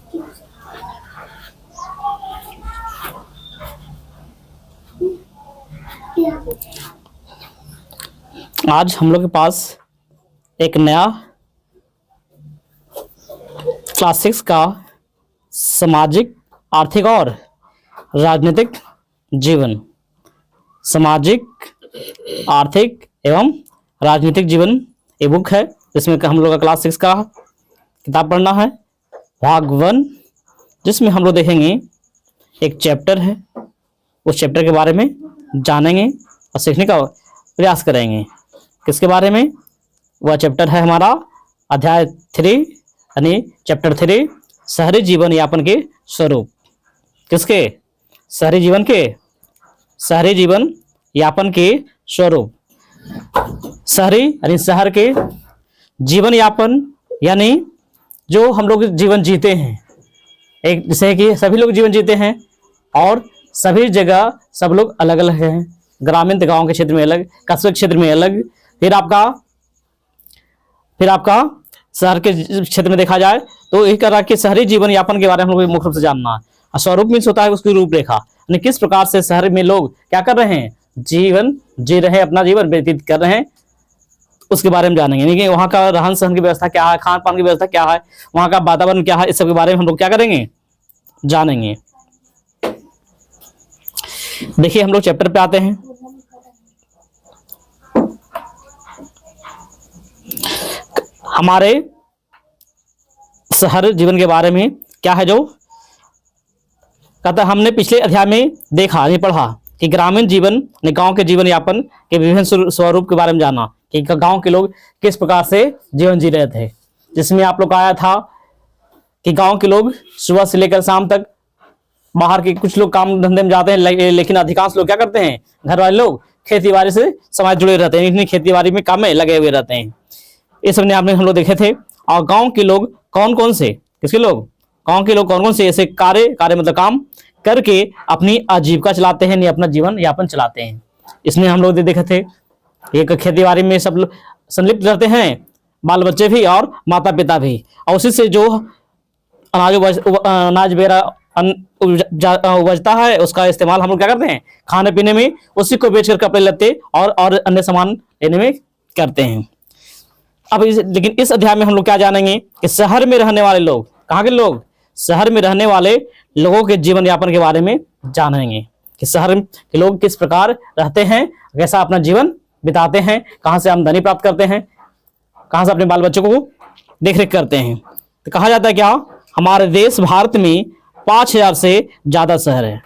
आज हम लोग के पास एक नया क्लास 6 का सामाजिक, आर्थिक और राजनीतिक जीवन, सामाजिक, आर्थिक एवं राजनीतिक जीवन ये बुक है, जिसमें हम लोग का क्लास 6 का किताब पढ़ना है, भाग 1, जिसमें हम लोग देखेंगे एक चैप्टर है, उस चैप्टर के बारे में जानेंगे और सीखने का प्रयास करेंगे। किसके बारे में? वह चैप्टर है हमारा अध्याय 3 यानी चैप्टर 3, शहरी जीवन यापन के स्वरूप। किसके? शहरी जीवन के, शहरी जीवन यापन के स्वरूप। शहरी यानी शहर के जीवन यापन, यानी जो हम लोग जीवन जीते हैं, एक जैसे कि सभी लोग जीवन जीते हैं और सभी जगह सब लोग अलग अलग हैं। ग्रामीण गांव के क्षेत्र में अलग, कस्बे क्षेत्र में अलग, फिर आपका शहर के क्षेत्र में देखा जाए तो एक तरह के शहरी जीवन यापन के बारे में हम लोग मुख्य रूप से जानना है। और स्वरूप मीन्स होता है उसकी रूपरेखा, यानी किस प्रकार से शहर में लोग क्या कर रहे हैं, जीवन जी रहे हैं, अपना जीवन व्यतीत कर रहे हैं, उसके बारे में जानेंगे। यानी कि वहाँ का रहन सहन की व्यवस्था क्या है, खान पान की व्यवस्था क्या है, वहाँ का वातावरण क्या है, इस सब के बारे में हम लोग क्या करेंगे, जानेंगे। देखिए हम लोग चैप्टर पे आते हैं। हमारे शहर जीवन के बारे में क्या है, जो कहता है हमने पिछले अध्याय में देखा, नहीं पढ़ा कि ग्रामीण जीवन, गांव के जीवन यापन के विभिन्न स्वरूप के बारे में जाना कि गांव के लोग किस प्रकार से जीवन जी रहे थे, जिसमें आप लोग आया था कि गांव के लोग सुबह से लेकर शाम तक बाहर के कुछ लोग काम धंधे में जाते हैं, लेकिन अधिकांश लोग क्या करते हैं, घर वाले लोग खेती बाड़ी से समाज जुड़े रहते हैं, इतनी खेती बाड़ी में काम में लगे हुए रहते हैं। ये सब ने आपने हम लोग देखे थे। और गांव के लोग कौन कौन से, किसके लोग, गांव के लोग कौन कौन से ऐसे कार्य मतलब काम करके अपनी आजीविका चलाते हैं, अपना जीवन यापन चलाते हैं। इसमें हम लोग देखे थे एक खेती बाड़ी में सब लोग संलिप्त रहते हैं, बाल बच्चे भी और माता पिता भी, और उसी से जो अनाज वगैरह उपजता है उसका इस्तेमाल हम लोग क्या करते हैं, खाने पीने में, उसी को बेचकर कपड़े लत्ते और अन्य सामान लेने में करते हैं। अब लेकिन इस अध्याय में हम लोग क्या जानेंगे कि शहर में रहने वाले लोग, कहाँ के लोग, शहर में रहने वाले लोगों के जीवन यापन के बारे में जानेंगे कि शहर के लोग किस प्रकार रहते हैं, कैसा अपना जीवन बिताते हैं, कहाँ से आमदनी प्राप्त करते हैं, कहाँ से अपने बाल बच्चों को देखरेख करते हैं। तो कहा जाता है क्या, हमारे देश भारत में 5000 से ज्यादा शहर है।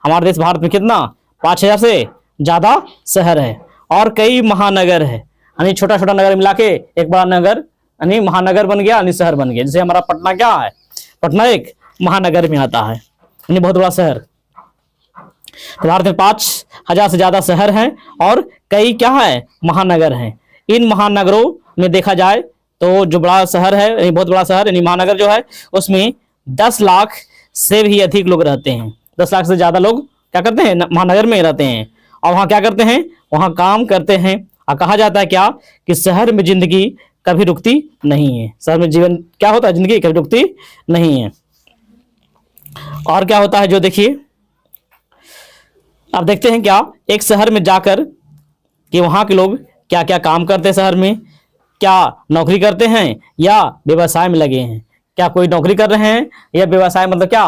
हमारे देश भारत में कितना, 5000 से ज्यादा शहर है और कई महानगर है, यानी छोटा छोटा नगर मिला के एक बड़ा नगर यानी महानगर बन गया, यानी शहर बन गया। जैसे हमारा पटना क्या है, पटना एक महानगर में आता है, यानी बहुत बड़ा शहर। तो भारत में 5000 से ज्यादा शहर हैं और कई क्या है, महानगर हैं। इन महानगरों में देखा जाए तो जो बड़ा शहर है, यानी बहुत बड़ा शहर यानी महानगर जो है, उसमें 10 लाख से भी अधिक लोग रहते हैं। 10 लाख से ज्यादा लोग क्या करते हैं, महानगर में रहते हैं और वहां क्या करते हैं, वहां काम करते हैं। और कहा जाता है क्या कि शहर में जिंदगी कभी रुकती नहीं है। शहर में जीवन क्या होता है, जिंदगी कभी रुकती नहीं है। और क्या होता है जो देखिए, आप देखते हैं क्या, एक शहर में जाकर कि वहां के लोग क्या क्या काम करते हैं, शहर में क्या नौकरी करते हैं या व्यवसाय में लगे हैं। क्या कोई नौकरी कर रहे हैं या व्यवसाय मतलब क्या,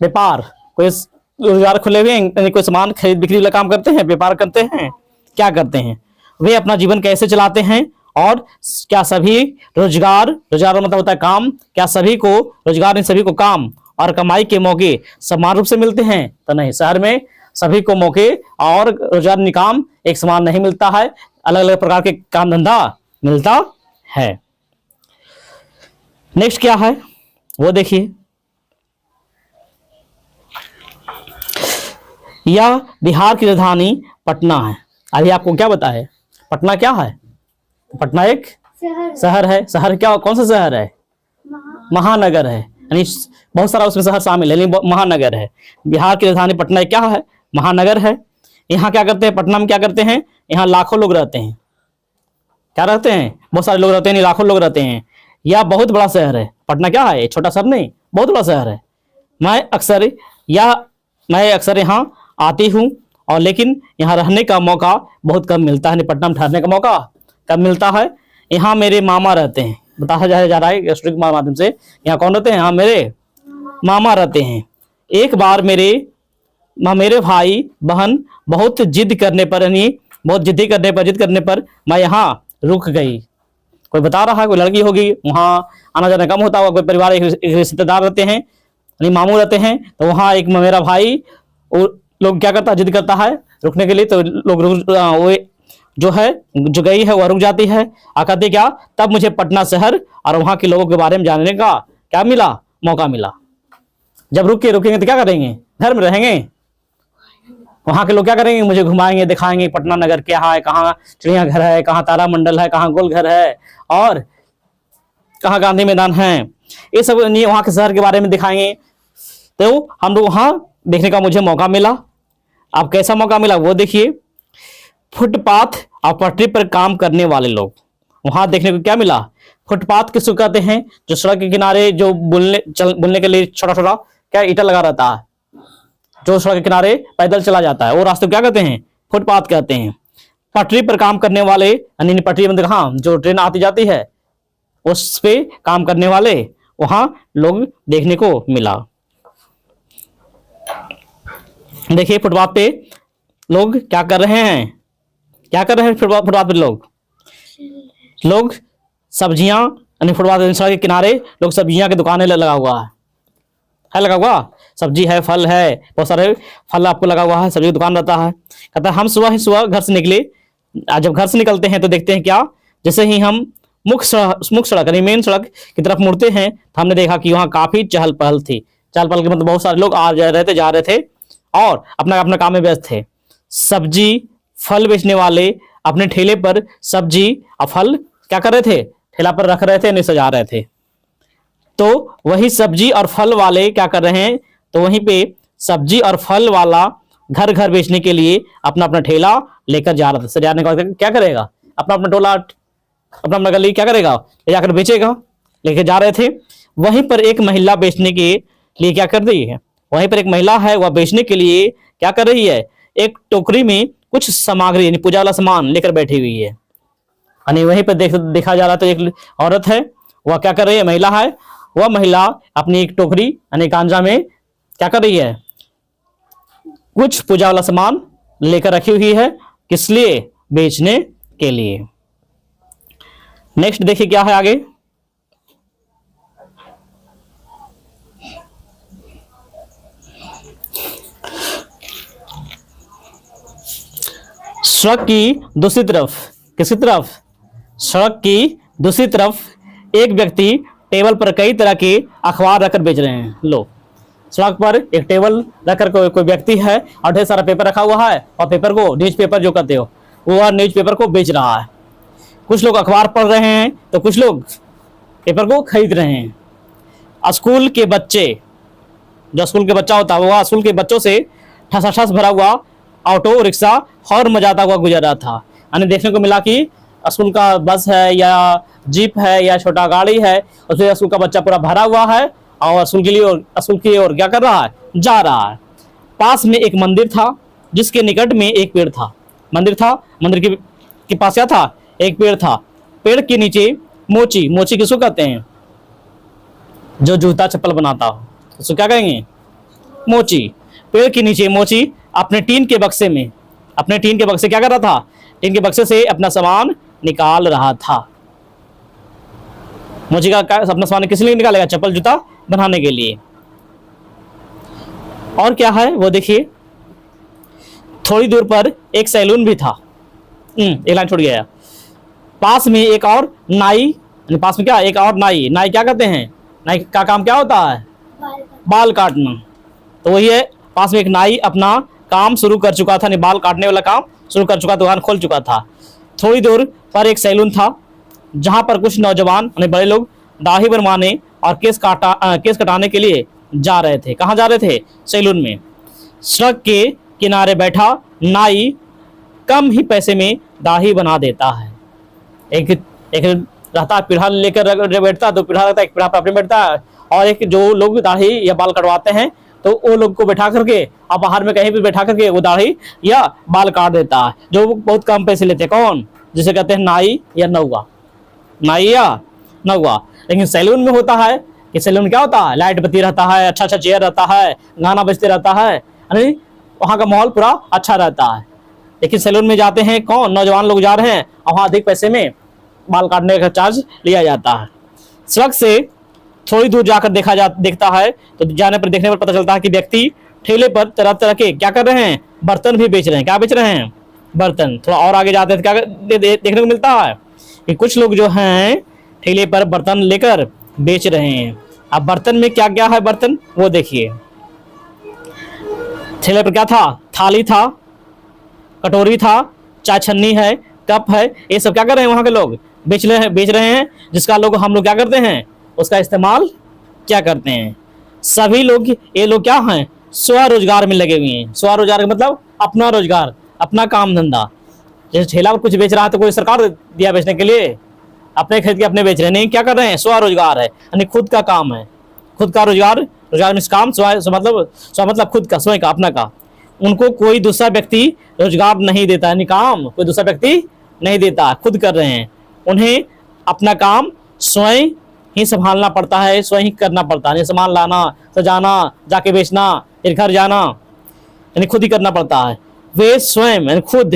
व्यापार, कोई रोजगार खुले हुए हैं, कोई सामान खरीद बिक्री वाला काम करते हैं, व्यापार करते हैं, क्या करते हैं, वे अपना जीवन कैसे चलाते हैं। और क्या सभी रोजगार मतलब होता है काम, क्या सभी को रोजगार नहीं, सभी को काम और कमाई के मौके समान रूप से मिलते हैं? तो नहीं, शहर में सभी को मौके और रोजगार निकाम एक समान नहीं मिलता है, अलग अलग प्रकार के काम धंधा मिलता है। नेक्स्ट क्या है वो देखिए, यह बिहार की राजधानी पटना है। अभी आपको क्या पता है, पटना क्या है? पटना एक शहर है। शहर क्या, कौन सा शहर है? महानगर है, यानी बहुत सारा उसमें शहर शामिल है, लेकिन महानगर है। बिहार की राजधानी पटना क्या है, महानगर है। यहाँ क्या करते हैं, पटना में क्या करते हैं, यहाँ लाखों लोग रहते हैं। क्या रहते हैं, बहुत सारे लोग रहते हैं, लाखों लोग रहते हैं। यह बहुत बड़ा शहर है। पटना क्या है, छोटा शहर नहीं, बहुत बड़ा शहर है। मैं अक्सर यहाँ आती हूँ, और लेकिन यहाँ रहने का मौका बहुत कम मिलता है। पटना में ठहरने का मौका कम मिलता है। यहाँ मेरे मामा रहते हैं। बताया जा रहा है स्टोरी के माध्यम से, यहाँ कौन रहते हैं? यहाँ मेरे मामा रहते हैं। एक बार मेरे भाई बहन बहुत जिद करने पर, यानी बहुत जिद करने पर मैं यहाँ रुक गई। कोई बता रहा है, कोई लड़की होगी, वहाँ आना जाना कम होता होगा, कोई परिवार, एक रिश्तेदार रहते हैं, यानी मामू रहते हैं, तो वहाँ एक मेरा भाई लोग क्या करता है, जिद करता है रुकने के लिए, तो लोग वो जो गई है वह रुक जाती है। कहती क्या, तब मुझे पटना शहर और वहाँ के लोगों के बारे में जानने का क्या मिला, मौका मिला। जब रुकेंगे तो क्या करेंगे? घर में रहेंगे। वहाँ के लोग क्या करेंगे? मुझे घुमाएंगे, दिखाएंगे पटना नगर क्या है, कहाँ चिड़ियाघर है, कहाँ तारामंडल है, कहाँ गोलघर है, और कहाँ गांधी मैदान है, ये सब वहाँ के शहर के बारे में दिखाएंगे। तो हम लोग वहाँ देखने का मुझे मौका मिला। अब कैसा मौका मिला वो देखिए। फुटपाथ और पटरी पर काम करने वाले लोग, वहां देखने को क्या मिला? फुटपाथ किसको कहते हैं? जो सड़क के किनारे जो बुलने के लिए छोटा छोटा क्या ईटा लगा रहता है, जो सड़क के किनारे पैदल चला जाता है, वो रास्ते को क्या कहते हैं? फुटपाथ कहते हैं। पटरी पर काम करने वाले, यानी पटरी मतलब हाँ, जो ट्रेन आती जाती है उस पे काम करने वाले, वहां लोग देखने को मिला। देखिए फुटपाथ पे लोग क्या कर रहे हैं? फुटपाथ पे लोग सब्जियां, यानी फुटपाथ के किनारे लोग सब्जियां की दुकानें लगा हुआ है लगा हुआ, सब्जी है, फल है, बहुत सारे फल आपको लगा हुआ है, सब्जी की दुकान रहता है। कहता है हम सुबह घर से निकले। जब घर से निकलते हैं तो देखते हैं क्या, जैसे ही हम मुख्य सड़क यानी मेन सड़क की तरफ मुड़ते हैं तो हमने देखा कि वहाँ काफी चहल पहल थी। चहल पहल के मतलब बहुत सारे लोग जा रहे थे और अपना अपना काम में व्यस्त थे। सब्जी फल बेचने वाले अपने ठेले पर सब्जी और फल क्या कर रहे थे? ठेला पर रख रहे थे, नहीं सजा रहे थे। तो वही सब्जी और फल वाले क्या कर रहे हैं? तो वहीं पे सब्जी और फल वाला घर घर बेचने के लिए अपना अपना ठेला लेकर जा रहा था। सजाने का क्या करेगा? अपना अपना टोला, अपना अपना गली क्या करेगा? ले जाकर बेचेगा। लेके जा रहे थे। वहीं पर एक महिला बेचने के लिए क्या कर रही है? वहीं पर एक महिला है, वह बेचने के लिए क्या कर रही है? एक टोकरी में कुछ सामग्री यानी पूजा वाला सामान लेकर बैठी हुई है। यानी वहीं पर देखा जा रहा तो एक औरत है, वह क्या कर रही है? महिला है, वह महिला अपनी एक टोकरी यानी गांजा में क्या कर रही है? कुछ पूजा वाला सामान लेकर रखी हुई है। किस लिए? बेचने के लिए। नेक्स्ट देखिए क्या है आगे। सड़क की दूसरी तरफ, किसी तरफ? सड़क की दूसरी तरफ एक व्यक्ति टेबल पर कई तरह के अखबार रखकर बेच रहे हैं। लो, सड़क पर एक टेबल रखकर कोई व्यक्ति है और ढेर सारा पेपर रखा हुआ है, और पेपर को न्यूज़पेपर जो कहते हो वो न्यूज़पेपर को बेच रहा है। कुछ लोग अखबार पढ़ रहे हैं तो कुछ लोग पेपर को खरीद रहे हैं। स्कूल के बच्चे, जो स्कूल के बच्चा होता है वह स्कूल के बच्चों से ठसाठस भरा हुआ ऑटो रिक्शा हॉर्न मचाता हुआ गुजर रहा था। यानी देखने को मिला कि स्कूल का बस है या जीप है या छोटा गाड़ी है, उसमें स्कूल का बच्चा पूरा भरा हुआ है और स्कूल की ओर क्या कर रहा है? जा रहा है। पास में एक मंदिर था जिसके निकट में एक पेड़ था। मंदिर के पास क्या था? एक पेड़ था। पेड़ के नीचे मोची किसको कहते हैं? जो जूता चप्पल बनाता हो उसको क्या कहेंगे? मोची। पेड़ के नीचे मोची अपने टीन के बक्से क्या कर रहा था? टीन के बक्से से अपना सामान निकाल रहा था। मोची का अपना सामान किस लिए निकालेगा? चप्पल जूता बनाने के लिए। और क्या है वो देखिए। थोड़ी दूर पर एक सैलून भी था। एक लाइन छूट गया। पास में एक और नाई, पास में क्या? एक और नाई क्या कहते हैं? नाई का काम क्या होता है? बाल काटना। तो वही है, पास में एक नाई अपना काम शुरू कर चुका था, बाल काटने वाला काम शुरू कर चुका, दुकान खोल चुका था। थोड़ी दूर पर एक सैलून था जहां पर कुछ नौजवान बड़े लोग दाढ़ी बनवाने और केस कटाने के लिए जा रहे थे। कहाँ जा रहे थे? सैलून में। सड़क के किनारे बैठा नाई कम ही पैसे में दाढ़ी बना देता है। एक रहता पीढ़ा लेकर बैठता, तो पीढ़ा रहता है, एक पीढ़ा पर अपने बैठता है और एक जो लोग दाढ़ी या बाल कटवाते हैं तो वो लोग को बैठा करके आप बाहर में कहीं भी बैठा करके वो दाढ़ी या बाल काट देता है, जो बहुत कम पैसे लेते हैं। कौन? जिसे कहते हैं नाई या नौवा, नाई या नौवा। लेकिन सैलून में होता है कि सैलून क्या होता है, लाइट बत्ती रहता है, अच्छा अच्छा चेयर रहता है, गाना बजते रहता है, यानी वहाँ का माहौल पूरा अच्छा रहता है। लेकिन सैलून में जाते हैं कौन? नौजवान लोग जा रहे हैं और वहाँ अधिक पैसे में बाल काटने का चार्ज लिया जाता है। सड़क से थोड़ी दूर जाकर देखता है तो देखने पर पता चलता है कि व्यक्ति ठेले पर तरह तरह के क्या कर रहे हैं, बर्तन भी बेच रहे हैं। क्या बेच रहे हैं? बर्तन। थोड़ा और आगे जाते हैं तो क्या देखने को मिलता है कि कुछ लोग जो हैं ठेले पर बर्तन लेकर बेच रहे हैं। अब बर्तन में क्या क्या है, बर्तन वो देखिए। ठेले पर क्या था? थाली था, कटोरी था, चाय छन्नी है, कप है, ये सब क्या कर रहे हैं वहाँ के लोग बेच रहे हैं, जिसका लोग हम लोग क्या करते हैं, उसका इस्तेमाल क्या करते हैं। सभी लोग ये लोग क्या हैं, स्वरोजगार में लगे हुए हैं। स्वरोजगार का मतलब अपना रोजगार, अपना काम धंधा। जैसे ठेला पर कुछ बेच रहा है तो कोई सरकार दिया बेचने के लिए, अपने खरीद के अपने बेच रहे हैं, नहीं, क्या कर रहे हैं, स्वरोजगार है, यानी खुद का काम है, खुद का रोजगार। रोजगार में काम स्व मतलब खुद का, स्वयं का, अपना का। उनको कोई दूसरा व्यक्ति रोजगार नहीं देता, यानी काम कोई दूसरा व्यक्ति नहीं देता, खुद कर रहे हैं। उन्हें अपना काम स्वयं ही संभालना पड़ता है, स्वयं ही करना पड़ता है। सामान लाना, सजाना, जाके बेचना, फिर घर जाना, यानी खुद ही करना पड़ता है। वे स्वयं यानी खुद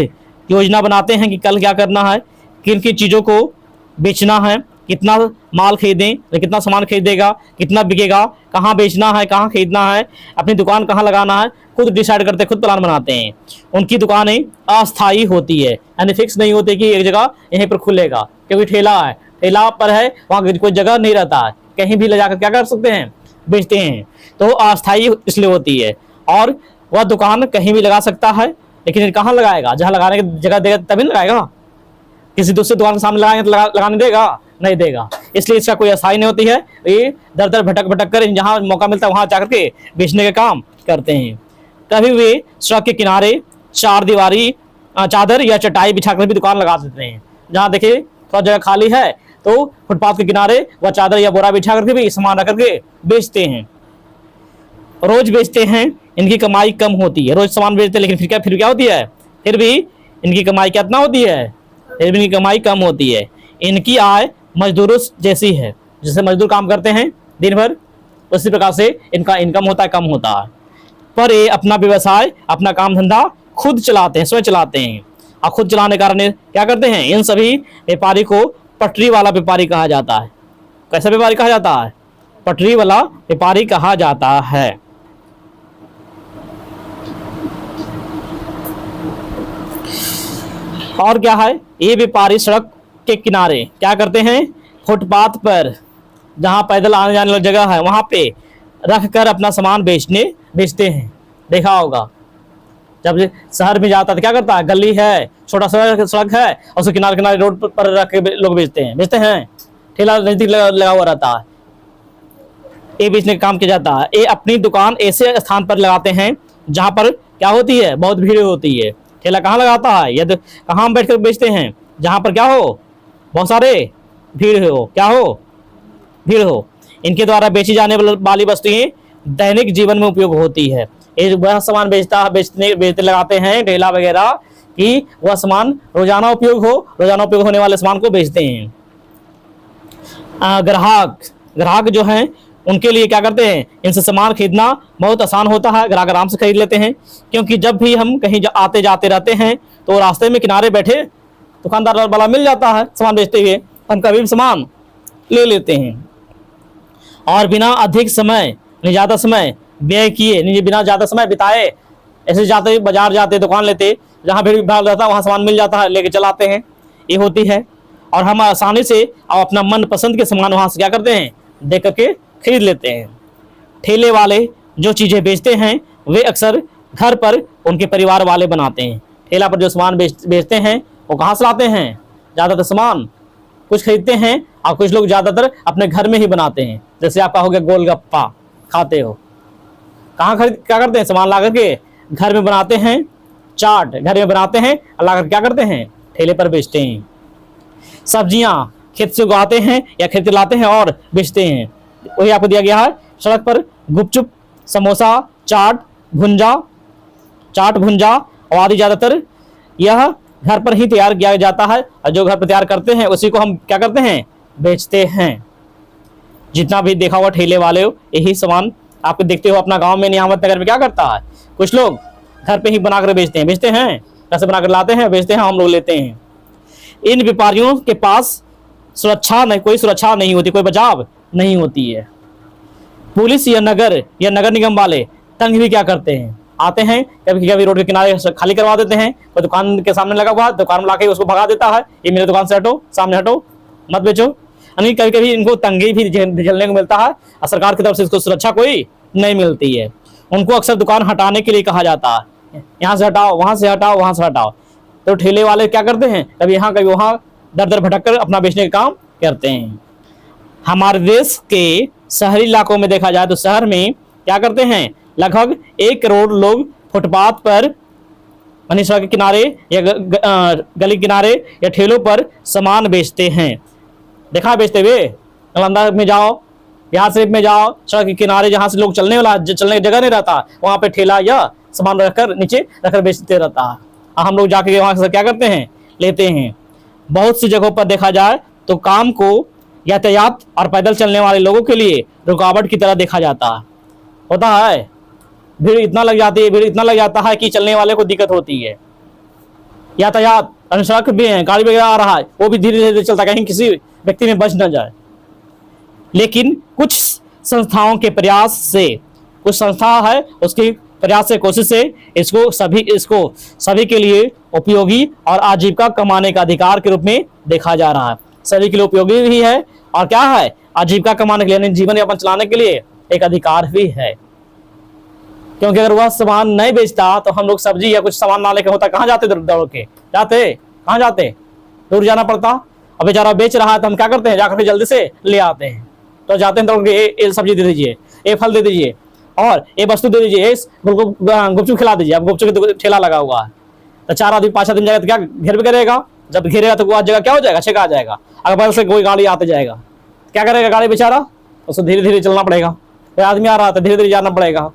योजना बनाते हैं कि कल क्या करना है, किन किन चीज़ों को बेचना है, कितना माल खरीदें, कितना सामान खरीदेगा, कितना बिकेगा, कहाँ बेचना है, कहाँ खरीदना है, अपनी दुकान कहाँ लगाना है, खुद डिसाइड करते, खुद प्लान बनाते हैं। उनकी दुकानें अस्थायी होती है, यानी फिक्स नहीं होती कि एक जगह यहीं पर खुलेगा, क्योंकि ठेला है, ठेला पर है, वहाँ कोई जगह नहीं रहता है, कहीं भी ले जाकर क्या कर सकते हैं, बेचते हैं। तो अस्थायी इसलिए होती है। और वह दुकान कहीं भी लगा सकता है, लेकिन कहाँ लगाएगा, जहाँ लगाने की जगह देगा तभी लगाएगा। किसी दूसरे दुकान के सामने लगाएंगे तो लगाने देगा, नहीं देगा। इसलिए इसका कोई अस्थाई नहीं होती है। ये दर दर भटक कर जहाँ मौका मिलता है वहाँ जाकर के बेचने का काम करते हैं। कभी वे सड़क के किनारे चादर या चटाई बिछाकर भी दुकान लगा देते हैं। जहाँ देखिए थोड़ा जगह खाली है तो फुटपाथ के किनारे वह चादर या बोरा बिछा करके भी सामान रख करके बेचते हैं। रोज बेचते हैं, इनकी कमाई कम होती है। रोज सामान बेचते हैं, लेकिन फिर क्या होती है, फिर भी इनकी कमाई कितना होती है, फिर भी इनकी कमाई कम होती है। इनकी आय मजदूरों जैसी है, जैसे मजदूर काम करते हैं दिन भर, उसी प्रकार से इनका इनकम होता है, कम होता है। पर ये अपना व्यवसाय, अपना काम धंधा खुद चलाते हैं, स्वयं चलाते हैं। और खुद चलाने के कारण क्या करते हैं, इन सभी व्यापारी को पटरी वाला व्यापारी कहा जाता है। कैसा व्यापारी कहा जाता है, पटरी वाला व्यापारी कहा जाता है। और क्या है, ये व्यापारी सड़क के किनारे क्या करते हैं, फुटपाथ पर जहाँ पैदल आने जाने वाली जगह है वहाँ पे रख कर अपना सामान बेचते हैं। देखा होगा जब शहर में जाता है क्या करता है, गली है, छोटा सड़क है, और उसके किनारे किनारे रोड पर रख के लोग बेचते हैं। ठेला नजदीक लगा हुआ रहता है, ये बेचने का काम किया जाता है। ये अपनी दुकान ऐसे स्थान पर लगाते हैं जहाँ पर क्या होती है, बहुत भीड़ होती है। ठेला कहाँ लगाता है, यदि कहाँ बैठ कर बेचते हैं, जहाँ पर क्या हो, बहुत सारे भीड़ हो। इनके द्वारा बेची जाने वाली वस्तुएं दैनिक जीवन में उपयोग होती है। ये वह सामान बेचते लगाते हैं ठेला वगैरह कि वह सामान रोजाना उपयोग होने वाले सामान को बेचते हैं। ग्राहक जो हैं उनके लिए क्या करते हैं, इनसे सामान खरीदना बहुत आसान होता है। ग्राहक आराम से खरीद लेते हैं, क्योंकि जब भी हम कहीं आते जाते रहते हैं तो रास्ते में किनारे बैठे दुकानदार वाला मिल जाता है सामान बेचते हुए, हम कभी भी सामान ले लेते हैं। और बिना अधिक समय, ज़्यादा समय व्यय किए, बिना ज़्यादा समय बिताए, ऐसे जाते बाजार जाते दुकान लेते, जहाँ भीड़ भाड़ रहता है वहाँ सामान मिल जाता है, लेके चलाते हैं, ये होती है। और हम आसानी से अपना मनपसंद के सामान वहाँ से क्या करते हैं, देख करके खरीद लेते हैं। ठेले वाले जो चीज़ें बेचते हैं वे अक्सर घर पर उनके परिवार वाले बनाते हैं। ठेला पर जो सामान बेचते हैं वो कहाँ से लाते हैं, ज़्यादातर सामान कुछ खरीदते हैं और कुछ लोग ज़्यादातर अपने घर में ही बनाते हैं। जैसे आपका हो गया गोलगप्पा खाते हो, कहाँ क्या करते हैं, सामान ला करके घर में बनाते हैं। चाट घर में बनाते हैं, ला कर क्या करते हैं, ठेले पर बेचते हैं। सब्जियां खेत से उगाते हैं या खेत से लाते हैं और बेचते हैं। वही आपको दिया गया है। सड़क पर गुपचुप, समोसा, चाट भुंजा और आदि ज़्यादातर यह घर पर ही तैयार किया जाता है, और जो घर पर तैयार करते हैं उसी को हम क्या करते हैं, बेचते हैं। जितना भी देखा हुआ ठेले वाले हो, यही सामान आपको देखते हो अपना गांव में नियामत नगर में क्या करता है, कुछ लोग घर पे ही बनाकर बेचते हैं, कैसे बनाकर लाते हैं, बेचते हैं, हम लोग लेते हैं। इन व्यापारियों के पास कोई सुरक्षा नहीं होती, कोई बचाव नहीं होती है। पुलिस या नगर निगम वाले तंग भी क्या करते हैं, आते हैं कभी कभी रोड के किनारे खाली करवा देते हैं, कोई दुकान के सामने लगा हुआ, दुकान में लाके उसको भगा देता है, ये मेरे दुकान से हटो, सामने हटो, मत बेचो। यानी कभी कभी इनको तंगी भी झेलने को मिलता है, और सरकार की तरफ से इसको सुरक्षा कोई नहीं मिलती है। उनको अक्सर दुकान हटाने के लिए कहा जाता है, यहाँ से हटाओ, वहां से हटाओ, वहां से हटाओ। तो ठेले वाले क्या करते हैं, कभी यहाँ कभी वहां दर दर भटक कर अपना बेचने का काम करते हैं। हमारे देश के शहरी इलाकों में देखा जाए तो शहर में क्या करते हैं, लगभग 1 करोड़ लोग फुटपाथ पर, यानी सड़क के किनारे या गली किनारे या ठेलों पर सामान बेचते हैं। देखा बेचते हुए, नालंदा में जाओ, बिहार शरीफ में जाओ, सड़क के किनारे जहाँ से लोग चलने की जगह नहीं रहता, वहाँ पे ठेला या सामान रखकर नीचे रखकर बेचते रहता है, और हम लोग जाके वहाँ से क्या करते हैं, लेते हैं। बहुत सी जगहों पर देखा जाए तो काम को यातायात और पैदल चलने वाले लोगों के लिए रुकावट की तरह देखा जाता होता है। भीड़ इतना लग जाता है कि चलने वाले को दिक्कत होती है। यातायात सड़क भी है, गाड़ी वगैरह आ रहा है, वो भी धीरे धीरे चलता है, कहीं किसी व्यक्ति में बच न जाए। लेकिन कुछ संस्थाओं के प्रयास से, कुछ संस्था है उसकी प्रयास से, कोशिश से इसको सभी के लिए उपयोगी और आजीविका कमाने का अधिकार के रूप में देखा जा रहा है। सभी के लिए उपयोगी भी है, और क्या है, आजीविका कमाने के लिए, जीवन यापन चलाने के लिए एक अधिकार भी है। क्योंकि अगर वह सामान नहीं बेचता तो हम लोग सब्जी या कुछ सामान ना लेकर होता, कहाँ जाते, दौड़ के कहाँ जाते, दूर जाना पड़ता। अब बेचारा बेच रहा है तो हम क्या करते हैं, जाकर जल्दी से ले आते हैं। तो जाते हैं दौड़ के, ये सब्जी दे दीजिए, ये फल दे दीजिए, और ये वस्तु दे दीजिए, गुपचुप खिला दीजिए। अब गुपचुप का ठेला लगा हुआ है, तो 4 आदमी 5 आदमी जाएगा तो क्या घेर भी करेगा, जब घेरेगा तो वो जगह क्या हो जाएगा, छेका आ जाएगा। अगर बगल से कोई गाड़ी आते जाएगा क्या करेगा गाड़ी बेचारा, उसको धीरे धीरे चलना पड़ेगा। कोई आदमी आ रहा था, धीरे धीरे जाना पड़ेगा।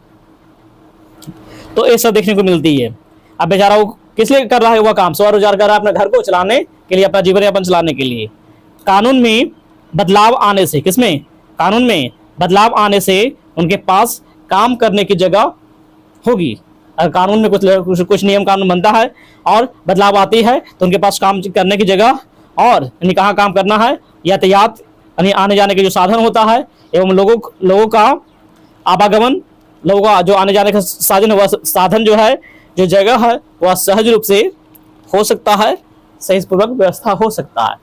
तो ये सब देखने को मिलती है। अब बेचारा वो किस लिए कर रहा है, वह काम स्वरोजगार कर रहा है, अपने घर को चलाने के लिए, अपना जीवन यापन चलाने के लिए। कानून में बदलाव आने से, किसमें, कानून में बदलाव आने से उनके पास काम करने की जगह होगी। अगर कानून में कुछ नियम कानून बनता है और बदलाव आती है तो उनके पास काम करने की जगह, और यानी कहाँ काम करना है, यातायात यानी आने जाने के जो साधन होता है, एवं लोगों का आवागमन, लोगों का जो आने जाने का साधन जो है, जो जगह है, वह सहज रूप से हो सकता है, सही पूर्वक व्यवस्था हो सकता है।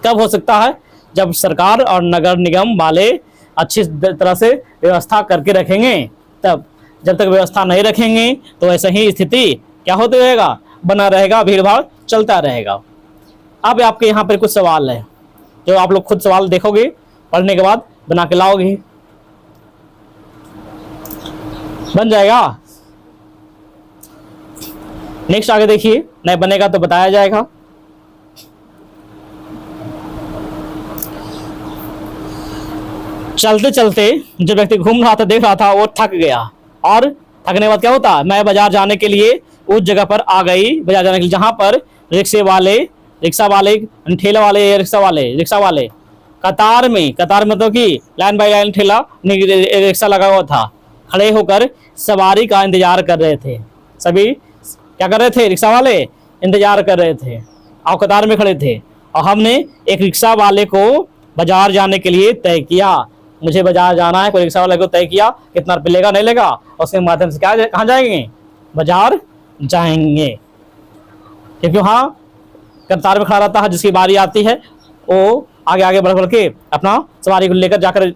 कब हो सकता है, जब सरकार और नगर निगम वाले अच्छी तरह से व्यवस्था करके रखेंगे तब। जब तक व्यवस्था नहीं रखेंगे तो ऐसे ही स्थिति क्या होते रहेगा, बना रहेगा, भीड़ भाड़ चलता रहेगा। अब आपके यहाँ पर कुछ सवाल है, जो आप लोग खुद सवाल देखोगे, पढ़ने के बाद बना के लाओगे, बन जाएगा। नेक्स्ट आगे देखिए, नहीं बनेगा तो बताया जाएगा। चलते चलते जो व्यक्ति घूम रहा था, देख रहा था, वो थक गया, और थकने के बाद क्या होता, मैं बाजार जाने के लिए उस जगह पर आ गई, बाजार जाने के लिए जहां पर रिक्शा वाले ठेला वाले, रिक्शा वाले कतार में मतलब कि लाइन बाय लाइन ठेला रिक्शा लगा हुआ था, खड़े होकर सवारी का इंतजार कर रहे थे। सभी क्या कर रहे थे, रिक्शा वाले इंतजार कर रहे थे और कतार में खड़े थे। और हमने एक रिक्शा वाले को बाजार जाने के लिए तय किया, मुझे बाजार जाना है, कोई रिक्शा वाले को तय किया, कितना रुपये लेगा नहीं लेगा, उसके माध्यम से क्या कहाँ जाएंगे, बाजार जाएंगे। क्योंकि वहाँ कतार में खड़ा रहता है, जिसकी बारी आती है वो आगे आगे बढ़ बढ़ के अपना सवारी को लेकर जाकर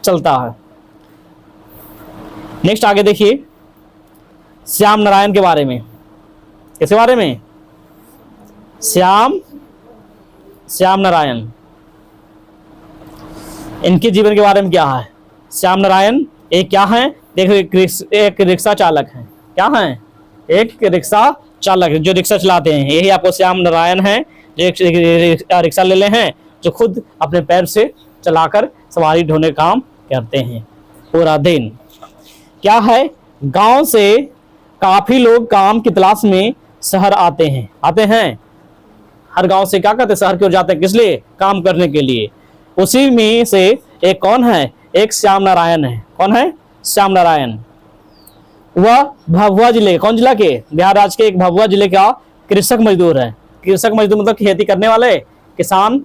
चलता है। नेक्स्ट आगे देखिए, श्याम नारायण के बारे में। किसके बारे में, श्याम नारायण, इनके जीवन के बारे में क्या है। श्याम नारायण एक क्या है, एक रिक्शा चालक है। क्या है, एक रिक्शा चालक जो रिक्शा चलाते हैं, यही आपको श्याम नारायण है, जो एक रिक्शा ले हैं, जो खुद अपने पैर से चलाकर सवारी ढोने का काम करते हैं पूरा दिन। क्या है, गांव से काफी लोग काम की तलाश में शहर आते हैं। हर गांव से क्या करते हैं, शहर की ओर जाते हैं, किस लिए, काम करने के लिए। उसी में से एक कौन है, एक श्याम नारायण है। कौन है, श्याम नारायण। वह भभुआ जिले, कौन जिला के, बिहार राज्य के एक भभुआ जिले का कृषक मजदूर है। कृषक मजदूर मतलब खेती करने वाले, किसान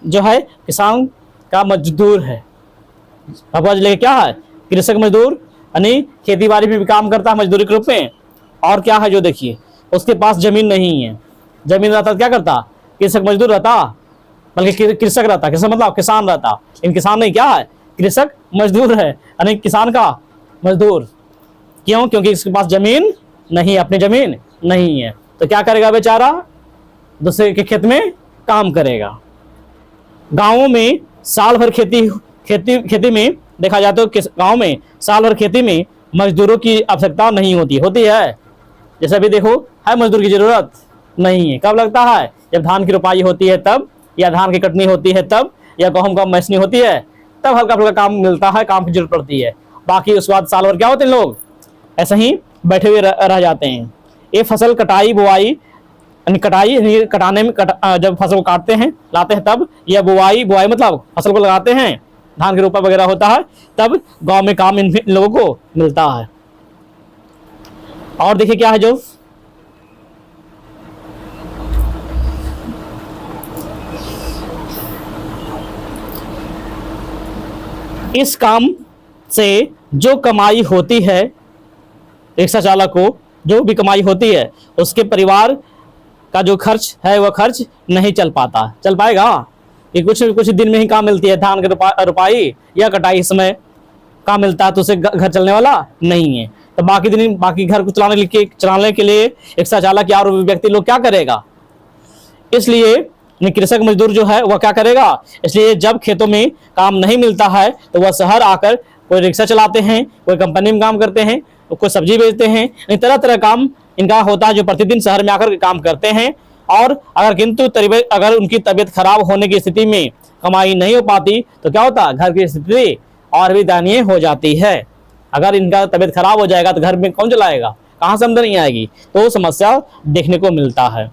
जो है, किसान का मजदूर है। भभुआ जिले के क्या है, कृषक मजदूर, यानी खेती बाड़ी में भी काम करता है मजदूरी के रूप में। और क्या है, जो देखिए उसके पास जमीन नहीं है। जमीन रहता तो क्या करता, कृषक मजदूर रहता, बल्कि कृषक रहता, कृषक मतलब किसान रहता। इन किसान नहीं, क्या है, कृषक मजदूर है, यानी किसान का मजदूर। क्यों, क्योंकि इसके पास जमीन नहीं है, अपनी जमीन नहीं है, तो क्या करेगा बेचारा, दूसरे के खेत में काम करेगा। गाँवों में साल भर खेती में देखा जाए तो गाँव में साल भर खेती में मजदूरों की आवश्यकता नहीं होती है। जैसे अभी देखो, है मजदूर की जरूरत नहीं है। कब लगता है, जब धान की रोपाई होती है तब, या धान की कटनी होती है तब, या गेहूं का मैसनी होती है तब हल्का फुल्का काम मिलता है, काम की जरूरत पड़ती है। बाकी उसके बाद साल भर क्या होते हैं, लोग ऐसे ही बैठे हुए रह जाते हैं। ये फसल कटाई बुआई, कटाने में जब फसल को काटते हैं, लाते हैं तब, या बुआई मतलब फसल को लगाते हैं, धान की रोपा वगैरह होता है, तब गांव में काम इन लोगों को मिलता है। और देखिए क्या है, जो इस काम से जो कमाई होती है, रिक्शा चालक को जो भी कमाई होती है, उसके परिवार का जो खर्च है वह खर्च नहीं चल पाएगा। ये कुछ दिन में ही काम मिलती है, धान की रुपाई या कटाई समय काम मिलता है, तो उसे घर चलने वाला नहीं है। तो बाकी घर को चलाने के लिए रिक्शा चालक या और व्यक्ति लोग क्या करेगा, इसलिए कृषक मजदूर जो है वह क्या करेगा, इसलिए जब खेतों में काम नहीं मिलता है तो वह शहर आकर कोई रिक्शा चलाते हैं, कोई कंपनी में काम करते हैं, कोई सब्जी बेचते हैं, तरह तरह काम इनका होता है, जो प्रतिदिन शहर में आकर काम करते हैं। और अगर उनकी तबीयत खराब होने की स्थिति में कमाई नहीं हो पाती तो क्या होता है, घर की स्थिति और भी दयनीय हो जाती है। अगर इनका तबीयत खराब हो जाएगा तो घर में कौन चलाएगा, कहाँ से आमदनी आएगी, तो समस्या देखने को मिलता है।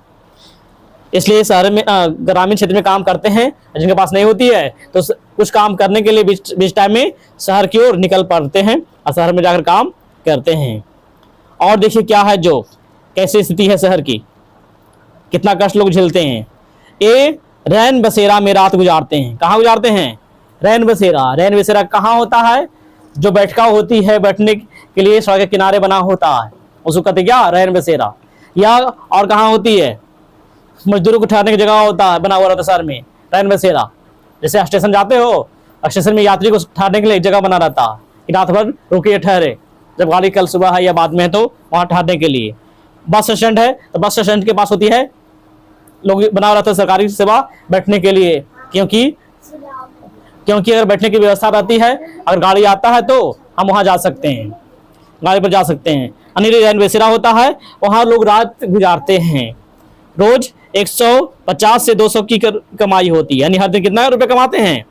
इसलिए शहर में ग्रामीण क्षेत्र में काम करते हैं, जिनके पास नहीं होती है तो कुछ काम करने के लिए बीच टाइम में शहर की ओर निकल पड़ते हैं और शहर में जाकर काम करते हैं। और देखिए क्या है, जो कैसी स्थिति है शहर की, कितना कष्ट लोग झेलते हैं। ये रैन बसेरा में रात गुजारते हैं। कहाँ गुजारते हैं, रैन बसेरा कहाँ होता है, जो बैठका होती है, बैठने के लिए सड़क के किनारे बना होता है, उसको कहते क्या, रैन बसेरा। या और कहाँ होती है, मजदूरों को ठहरने की जगह होता है, बना हुआ रहता है शहर में, रैन बसेरा। जैसे स्टेशन जाते हो, स्टेशन में यात्री को ठहरने के लिए एक जगह बना रहता है कि रात भर रुकिए ठहरे, जब गाड़ी कल सुबह है या बाद में है तो वहाँ ठहरने के लिए। बस स्टैंड है तो बस स्टैंड के पास होती है, लोग बना रहता है सरकारी सेवा बैठने के लिए, क्योंकि अगर बैठने की व्यवस्था रहती है, अगर गाड़ी आता है तो हम वहाँ जा सकते हैं, गाड़ी पर जा सकते हैं। अनिल रैन बसेरा होता है, वहाँ लोग रात गुजारते हैं। रोज 150 से 200 की कमाई होती है, यानी हर दिन कितना रुपए कमाते हैं,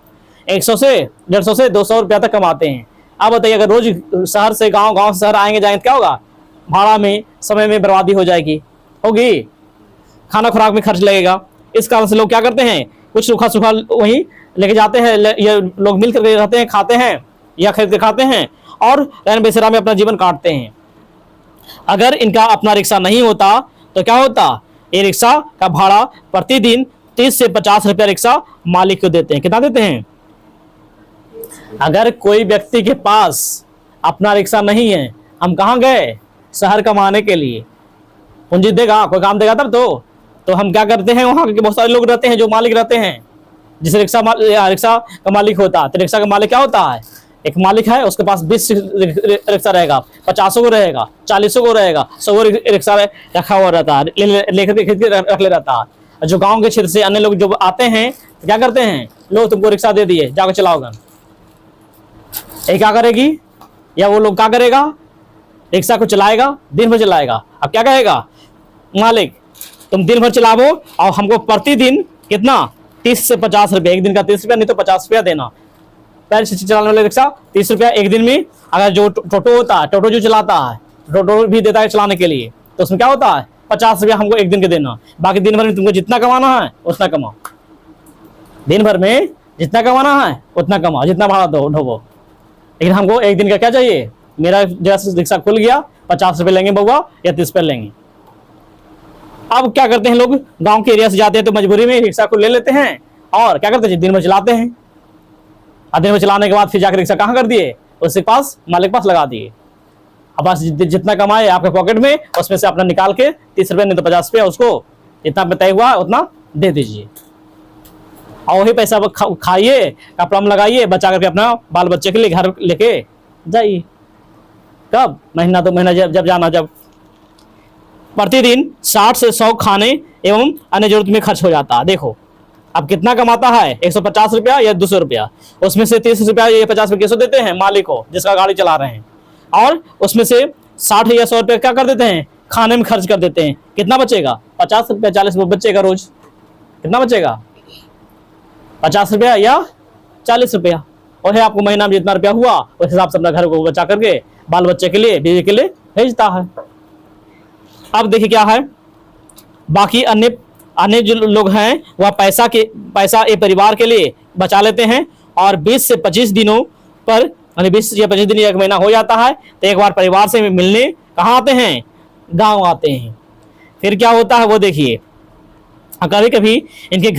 100 से 150 से 200 रुपया तक कमाते हैं। अब बताइए, अगर रोज शहर से गांव से शहर आएंगे जाएंगे, क्या होगा, भाड़ा में, समय में बर्बादी होगी, खाना खुराक में खर्च लगेगा। इस कारण से लोग क्या करते हैं, कुछ सूखा वहीं लेके जाते हैं, ये लोग मिल करके रहते हैं, खाते हैं या खरीद के खाते हैं और रैन बसेरा में अपना जीवन काटते हैं। अगर इनका अपना रिक्शा नहीं होता तो क्या होता, ये रिक्शा का भाड़ा प्रतिदिन 30 से 50 रुपया रिक्शा मालिक को देते हैं। कितना देते हैं, अगर कोई व्यक्ति के पास अपना रिक्शा नहीं है, हम कहाँ गए, शहर कमाने के लिए, पूंजी देगा, कोई काम देगा तब तो हम क्या करते हैं, वहाँ के बहुत सारे लोग रहते हैं जो मालिक रहते हैं, जिसे रिक्शा का मालिक होता है। तो रिक्शा का मालिक क्या होता है, एक मालिक है, उसके पास 20 रिक्शा रहेगा, 50 को रहेगा, 40 को रहेगा, 100 रिक्शा रखा हुआ रहता है, लेकर रख ले रहता है। जो गांव के क्षेत्र से अन्य लोग जो आते हैं तो क्या करते हैं, लोग तुमको रिक्शा दे दिए, जाकर चलाओगा, ये क्या करेगी, या वो लोग क्या करेगा, रिक्शा को चलाएगा, दिन भर चलाएगा। अब क्या कहेगा मालिक, तुम दिन भर चलाओ और हमको प्रतिदिन कितना, 30 से 50 रुपये, एक दिन का 30 रुपया, नहीं तो 50 रुपया देना। पैर से चलाने वाले रिक्शा 30 रुपया एक दिन में। अगर जो टोटो होता है, टोटो जो चलाता है, टोटो भी देता है चलाने के लिए, तो उसमें क्या होता है 50 रुपया हमको एक दिन के देना। बाकी दिन भर में तुमको जितना कमाना है उतना कमाओ, दिन भर में जितना कमाना है उतना कमाओ, जितना भाड़ा दो ढोबो। लेकिन हमको एक दिन का क्या चाहिए, मेरा जैसे रिक्शा खुल गया 50 रुपये लेंगे बउआ या 30 रुपये लेंगे। अब क्या करते हैं लोग, गांव के एरिया से जाते हैं तो मजबूरी में रिक्शा को ले लेते हैं और क्या करते हैं दिन भर चलाते हैं। और दिन भर चलाने के बाद फिर जाकर रिक्शा कहाँ कर दिए, उसके पास, मालिक पास लगा दिए। अब बस जितना कमाए आपके पॉकेट में, उसमें से अपना निकाल के 30 रुपये नहीं तो 50 रुपया उसको जितना तय हुआ उतना दे दीजिए। और वही पैसा खाइए, कपड़ा में लगाइए, बचा करके अपना बाल बच्चे के लिए घर लेके जाइए। कब, महीना दो महीना जब जाना, जब प्रतिदिन 60 से 100 खाने एवं अन्य जरूरत में खर्च हो जाता है। देखो अब कितना कमाता है, 150 रुपया या 200 रुपया, उसमें से 30 रुपया या 50 रुपये किसको देते हैं, मालिक को जिसका गाड़ी चला रहे हैं, और उसमें से 60 या 100 रुपया क्या कर देते हैं, खाने में खर्च कर देते हैं। कितना बचेगा, 50 रुपया 40 रुपये बचेगा रोज। कितना बचेगा, 50 रुपया या 40 रुपया। और है आपको महीना में जितना रुपया हुआ उस हिसाब से अपना घर को बचा करके बाल बच्चे के लिए, बीवी के लिए भेजता है। अब देखिए क्या है, बाकी अन्य जो लोग हैं वह पैसा एक परिवार के लिए बचा लेते हैं और 20 से 25 दिनों पर, यानी 20 या 25 दिन, एक महीना हो जाता है तो एक बार परिवार से मिलने कहाँ आते हैं, गांव आते हैं। फिर क्या होता है वो देखिए, कभी कभी इनके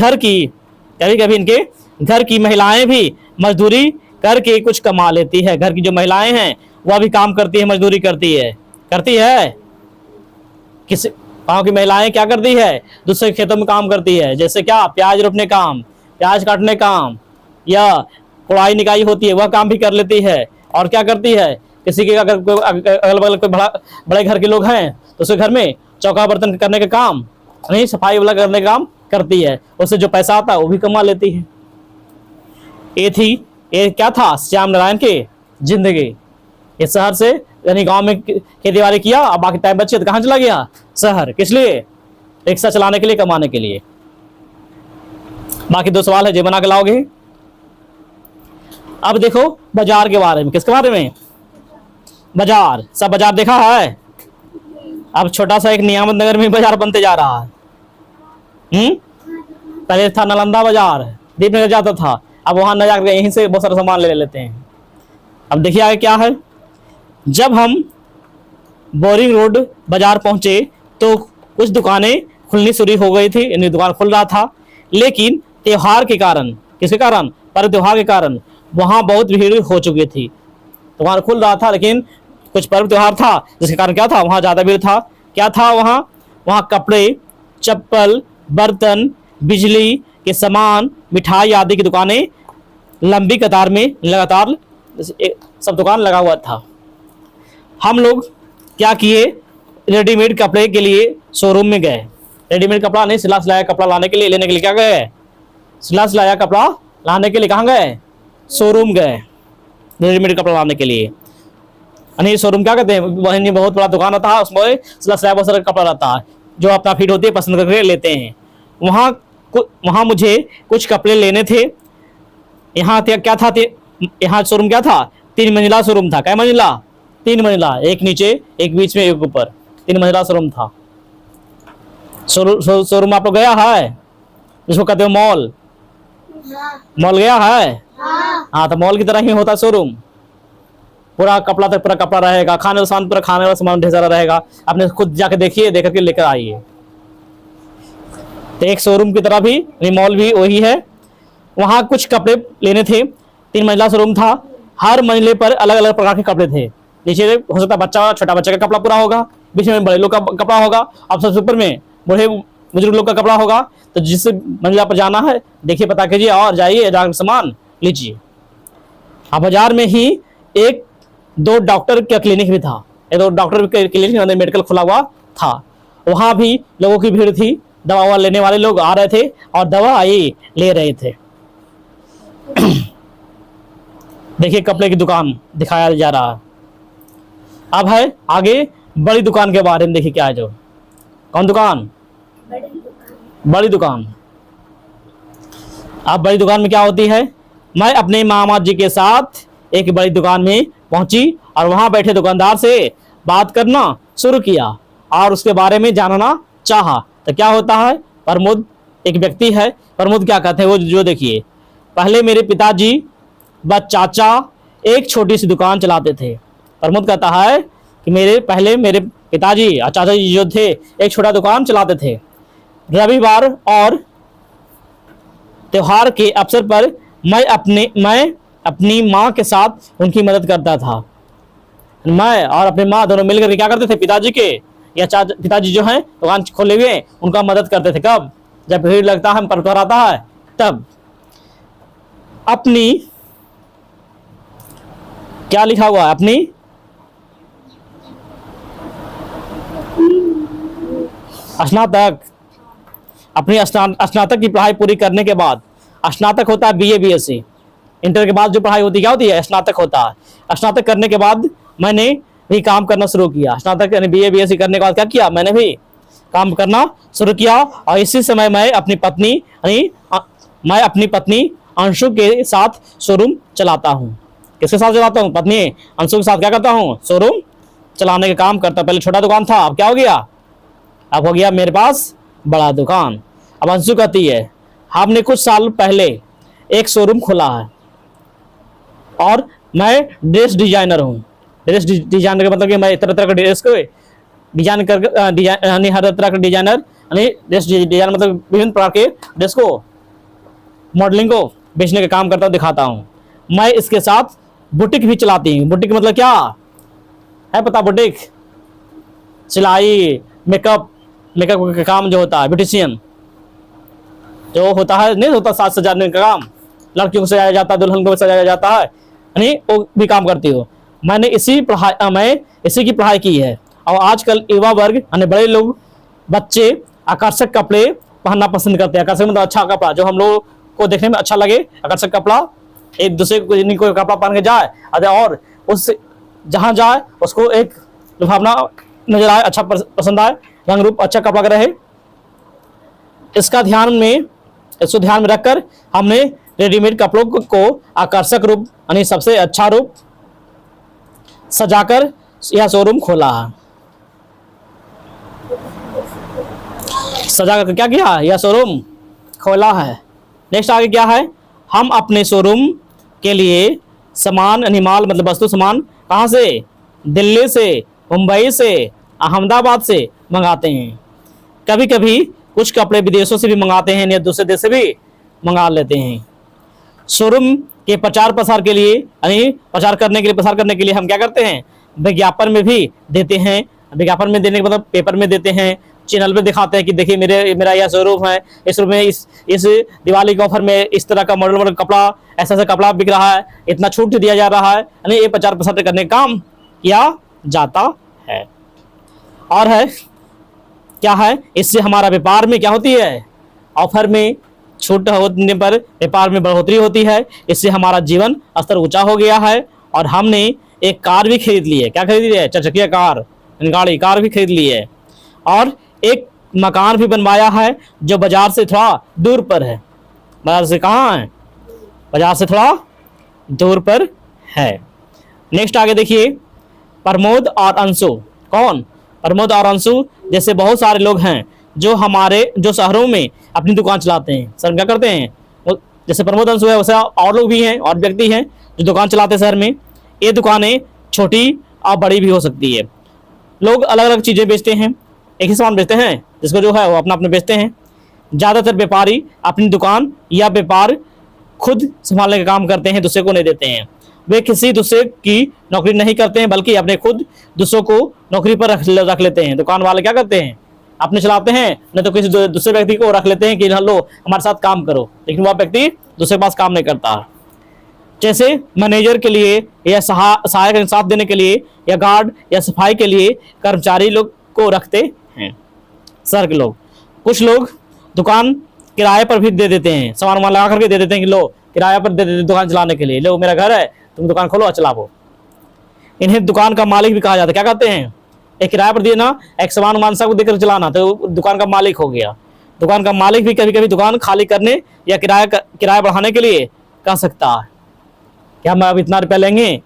घर की महिलाएं भी मजदूरी करके कुछ कमा लेती है। घर की जो महिलाएं हैं वह भी काम करती है, मजदूरी करती है। किस गाँव की महिलाएं क्या करती है, दूसरे खेतों में काम करती है, जैसे क्या, प्याज रोपने काम, प्याज काटने काम, या कुड़ाई निकाई होती है वह काम भी कर लेती है। और क्या करती है, किसी के अगर अगल बगल कोई बड़े घर के लोग हैं तो उसके घर में चौका बर्तन करने का काम, नहीं सफाई वाला करने का काम करती है, उससे जो पैसा आता है वो भी कमा लेती है। ये क्या था श्याम नारायण की जिंदगी। इस शहर से यानी गांव में खेती बाड़ी किया, अब बाकी टाइम बचे तो कहाँ चला गया, शहर। किस लिए, रिक्शा चलाने के लिए, कमाने के लिए। बाकी 2 सवाल है जो बना के लाओगे। अब देखो बाजार के बारे में, किसके बारे में, बाजार। सब बाजार देखा है। अब छोटा सा एक नियामत नगर में बाजार बनते जा रहा है। पहले था नालंदा बाजार, दीपनगर जाता था, अब वहां न जाकर यहीं से बहुत सारा सामान ले लेते हैं। अब देखिए आगे क्या है, जब हम बोरिंग रोड बाजार पहुंचे तो कुछ दुकानें खुलनी शुरू हो गई थी, यानी दुकान खुल रहा था, लेकिन त्योहार के कारण, किसके कारण, पर्व त्योहार के कारण वहां बहुत भीड़ हो चुकी थी। दुकान खुल रहा था लेकिन कुछ पर्व त्योहार था जिसके कारण क्या था, वहां ज्यादा भीड़ था। क्या था वहां कपड़े, चप्पल, बर्तन, बिजली के सामान, मिठाई आदि की दुकानें लंबी कतार में लगातार सब दुकान लगा हुआ था। हम लोग क्या किए, रेडीमेड कपड़े के लिए शोरूम में गए। रेडीमेड कपड़ा नहीं, सिला सिलाया कपड़ा लेने के लिए क्या गए, सिला सिलाया कपड़ा लाने के लिए कहाँ गए, शोरूम गए रेडीमेड कपड़ा लाने के लिए। यानी शोरूम क्या कहते हैं, वहीं बहुत बड़ा दुकान होता है, उसमें सिला सिलाया बहुत सारा कपड़ा रहता है, जो अपना फिट होती है पसंद करके लेते हैं। वहाँ मुझे कुछ कपड़े लेने थे। यहाँ क्या था, यहाँ शोरूम क्या था, 3 मंजिला शोरूम था। क्या मंजिला, 3 मंजिला, एक नीचे एक बीच में एक ऊपर, 3 मंजिला शोरूम था। शोरूम आप लोग गया है, जिसको कहते हो मॉल, मॉल गया है। हाँ, तो मॉल की तरह ही होता शोरूम। पूरा कपड़ा तक पूरा कपड़ा रहेगा, खाने वाला सामान ढेर सारा रहेगा। आपने खुद जाके देखिए, देख करके लेकर आइए। तो एक शोरूम की तरह भी मॉल भी वही है। वहाँ कुछ कपड़े लेने थे, 3 मंजिला शोरूम था। हर मंजिले पर अलग अलग प्रकार के कपड़े थे। नीचे हो सकता बच्चा, छोटा बच्चा का कपड़ा पूरा होगा, बीच में बड़े लोग का कपड़ा होगा, अब सबसे ऊपर में बूढ़े बुजुर्ग लोग का कपड़ा होगा। तो जिस मंजिला पर जाना है देखिए, पता कीजिए और जाइए, जाकर सामान लीजिए। अब बाजार में ही 1-2 डॉक्टर का क्लिनिक भी था, 1-2 डॉक्टर के क्लिनिक, मेडिकल खुला हुआ था। वहाँ भी लोगों की भीड़ थी, दवा लेने वाले लोग आ रहे थे और दवा ले रहे थे। देखिए कपड़े की दुकान दिखाया जा रहा है। अब है आगे बड़ी दुकान के बारे में। देखिए क्या है, जो कौन दुकान, बड़ी दुकान। अब बड़ी दुकान में क्या होती है, मैं अपने मामा जी के साथ एक बड़ी दुकान में पहुंची और वहां बैठे दुकानदार से बात करना शुरू किया और उसके बारे में जानना चाहा। तो क्या होता है, प्रमोद एक व्यक्ति है, प्रमोद क्या कहते हैं वो जो देखिए, पहले मेरे पिताजी व चाचा एक छोटी सी दुकान चलाते थे। प्रमोद कहता है कि पहले मेरे पिताजी और चाचा जी जो थे एक छोटा दुकान चलाते थे। रविवार और त्योहार के अवसर पर मैं अपनी माँ के साथ उनकी मदद करता था। मैं और अपनी माँ दोनों मिलकर के क्या करते थे, पिताजी के या पिताजी जो हैं दुकान खोले हुए हैं उनका मदद करते थे। कब, जब भीड़ लगता है, पर्व आता है तब। अपनी क्या लिखा हुआ है, अपनी स्नातक की पढ़ाई पूरी करने के बाद, स्नातक होता है बीए बीएससी, इंटर के बाद जो पढ़ाई होती है क्या होती है, स्नातक होता है। स्नातक करने के बाद मैंने भी काम करना शुरू किया। स्नातक यानी बीए बीएससी करने के बाद क्या किया, मैंने भी काम करना शुरू किया। और इसी समय मैं अपनी पत्नी अंशु के साथ शोरूम चलाता हूँ। किसके साथ चलाता हूँ, पत्नी अंशु के साथ क्या करता हूँ, शोरूम चलाने का काम करता। पहले छोटा दुकान था, अब क्या हो गया, अब हो गया मेरे पास बड़ा दुकान। अब अंशु कहती है हमने कुछ साल पहले एक शोरूम खोला है और मैं ड्रेस डिजाइनर हूँ। ड्रेस डिजाइनर का मतलब कि मैं तरह तरह के ड्रेस को डिजाइन कर यानी हर तरह का डिजाइनर यानी ड्रेस डिजाइन मतलब विभिन्न प्रकार के ड्रेस को मॉडलिंग को बेचने का काम करता हूँ, दिखाता हूँ। मैं इसके साथ बुटीक भी चलाती हूँ। बुटीक मतलब क्या है पता, बुटीक सिलाई मेकअप का काम जो होता है, ब्यूटिशियन जो होता है, नहीं होता साज सजाने का काम, लड़कियों को सजाया जाता है, दुल्हन को सजाया जाता है, यानी वो भी काम करती हो। मैं इसी की पढ़ाई की है। और आजकल युवा वर्ग यानी बड़े लोग, बच्चे आकर्षक कपड़े पहनना पसंद करते हैं। आकर्षक मतलब अच्छा कपड़ा जो हम लोग को देखने में अच्छा लगे, आकर्षक कपड़ा, एक दूसरे को कोई कपड़ा पहन के जाए और उस जहाँ जाए उसको एक लुभावना नजर आए, अच्छा पसंद आए, रंग रूप अच्छा कपड़ा रहे। इसको ध्यान में रखकर हमने रेडीमेड कपड़ों को आकर्षक रूप यानी सबसे अच्छा रूप सजाकर यह शोरूम खोला है। सजाकर क्या किया, यह शोरूम खोला है। नेक्स्ट आगे क्या है, हम अपने शोरूम के लिए सामान यानी माल मतलब वस्तु सामान कहाँ से, दिल्ली से, मुंबई से, अहमदाबाद से मंगाते हैं। कभी कभी कुछ कपड़े विदेशों से भी मंगाते हैं या दूसरे देश से भी मंगा लेते हैं। शोरूम के प्रचार करने के लिए हम क्या करते हैं, विज्ञापन में भी देते हैं। विज्ञापन में देने के मतलब पेपर में देते हैं, चैनल पे दिखाते हैं कि देखिए मेरा यह शोरूम है, इस रूम में इस दिवाली के ऑफर में इस तरह का मॉडल कपड़ा, ऐसा कपड़ा बिक रहा है, इतना छूट दिया जा रहा है, यानी ये प्रचार प्रसार करने का काम किया जाता है। और है क्या है, इससे हमारा व्यापार में क्या होती है, ऑफर में छूट होने पर व्यापार में बढ़ोतरी होती है। इससे हमारा जीवन स्तर ऊंचा हो गया है। और हमने एक कार भी खरीद ली है। क्या खरीद ली है, चरचकिया कार, कार भी खरीद ली है। और एक मकान भी बनवाया है जो बाजार से थोड़ा दूर पर है। बाजार से कहाँ है, बाजार से थोड़ा दूर पर है। नेक्स्ट आगे देखिए, प्रमोद और अंशु। कौन, प्रमोद और अंशु जैसे बहुत सारे लोग हैं जो शहरों में अपनी दुकान चलाते हैं। सर क्या करते हैं, जैसे प्रमोद अंशु है वैसे और लोग भी हैं और व्यक्ति हैं जो दुकान चलाते हैं शहर में। ये दुकानें छोटी और बड़ी भी हो सकती है। लोग अलग अलग चीज़ें बेचते हैं, एक ही सामान बेचते हैं, जिसको जो है वो अपना अपने बेचते हैं। ज़्यादातर व्यापारी अपनी दुकान या व्यापार खुद संभालने का काम करते हैं, दूसरे को नहीं देते हैं। वे किसी दूसरे की नौकरी नहीं करते हैं, बल्कि अपने खुद दूसरों को नौकरी पर रख लेते हैं। दुकान वाले क्या करते हैं, अपने चलाते हैं, नहीं तो किसी दूसरे व्यक्ति को रख लेते हैं कि लो हमारे साथ काम करो, लेकिन वह व्यक्ति दूसरे के पास काम नहीं करता। जैसे मैनेजर के लिए या सहायक साथ देने के लिए या गार्ड या सफाई के लिए कर्मचारी लोग को रखते हैं शहर के लोग। कुछ लोग दुकान किराए पर भी दे देते हैं, सामान लगा करके दे देते हैं कि लो किराया पर दे देते दुकान चलाने के लिए, लो मेरा घर है तुम दुकान खोलो और चलाओ। इन्हें दुकान का मालिक भी कहा जाता है। क्या कहते हैं, एक किराए पर दिए ना, एक सामान सब देकर चलाना, तो दुकान का मालिक हो गया। दुकान का मालिक भी कभी कभी दुकान खाली करने या किराया बढ़ाने के लिए कह सकता है कि हम अब इतना रुपया लेंगे,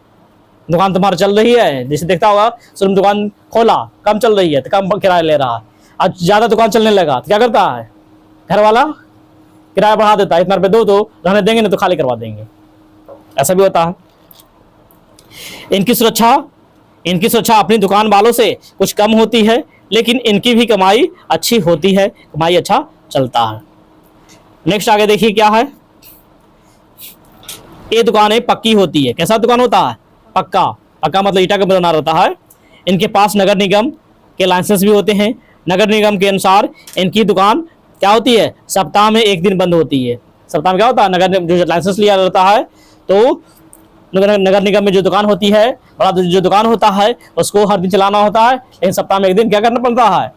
दुकान तुम्हारी चल रही है, जैसे देखता होगा तुम दुकान खोला कम चल रही है तो कम किराया ले रहा है, आज ज़्यादा दुकान चलने लगा तो क्या करता है, घर वाला किराया बढ़ा देता है, इतना रुपये दो तो रहने देंगे नहीं तो खाली करवा देंगे, ऐसा भी होता है। इनकी सुरक्षा अपनी दुकान वालों से कुछ कम होती है, लेकिन इनकी भी कमाई अच्छी होती है, कमाई अच्छा चलता है। नेक्स्ट आगे देखिए क्या है, ये दुकानें पक्की होती है। कैसा दुकान होता है, पक्का। पक्का मतलब ईटा का बना रहता है। इनके पास नगर निगम के लाइसेंस भी होते हैं। नगर निगम के अनुसार इनकी दुकान क्या होती है, सप्ताह में एक दिन बंद होती है। सप्ताह में क्या होता है, नगर जो लाइसेंस लिया रहता है तो नगर निगम में जो दुकान होती है, बड़ा जो दुकान होता है उसको हर दिन चलाना होता है, लेकिन सप्ताह में एक दिन क्या करना पड़ता है,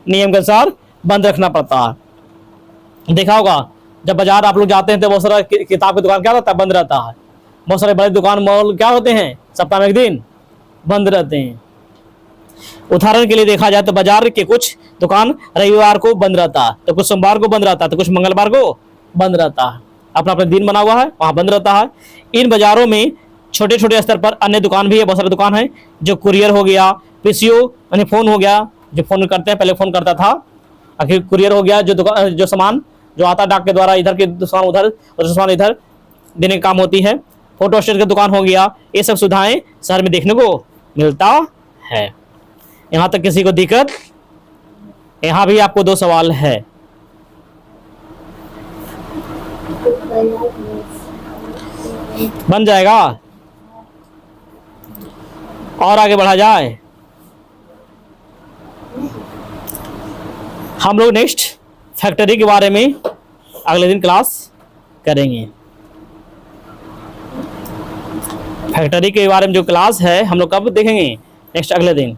नियम के अनुसार बंद रखना पड़ता है। देखा होगा जब बाजार आप लोग जाते हैं तो बहुत सारा किताब की दुकान क्या रहता है, बंद रहता है। बहुत सारे बड़े दुकान मॉल क्या होते हैं, सप्ताह में एक दिन बंद रहते हैं। उदाहरण के लिए देखा जाए तो बाजार के कुछ दुकान रविवार को बंद रहता है, तो कुछ सोमवार को बंद रहता है, तो कुछ मंगलवार को बंद रहता है। अपना अपना दिन बना हुआ है, वहाँ बंद रहता है। इन बाजारों में छोटे छोटे स्तर पर अन्य दुकान भी है, बहुत सारे दुकान है, जो कुरियर हो गया, पीसीओ यानी फोन हो गया, जो फोन करते हैं, पहले फोन करता था, आखिर कुरियर हो गया, जो दुकान जो सामान जो आता डाक के द्वारा, इधर के सामान उधर और सामान इधर देने का काम होती है। फोटो स्टेट की दुकान हो गया, ये सब सुविधाएं शहर में देखने को मिलता है। यहाँ तक किसी को दिक्कत? यहाँ भी आपको 2 सवाल है। बन जाएगा और आगे बढ़ा जाए। हम लोग नेक्स्ट फैक्ट्री के बारे में अगले दिन क्लास करेंगे। फैक्ट्री के बारे में जो क्लास है हम लोग कब देखेंगे, नेक्स्ट अगले दिन।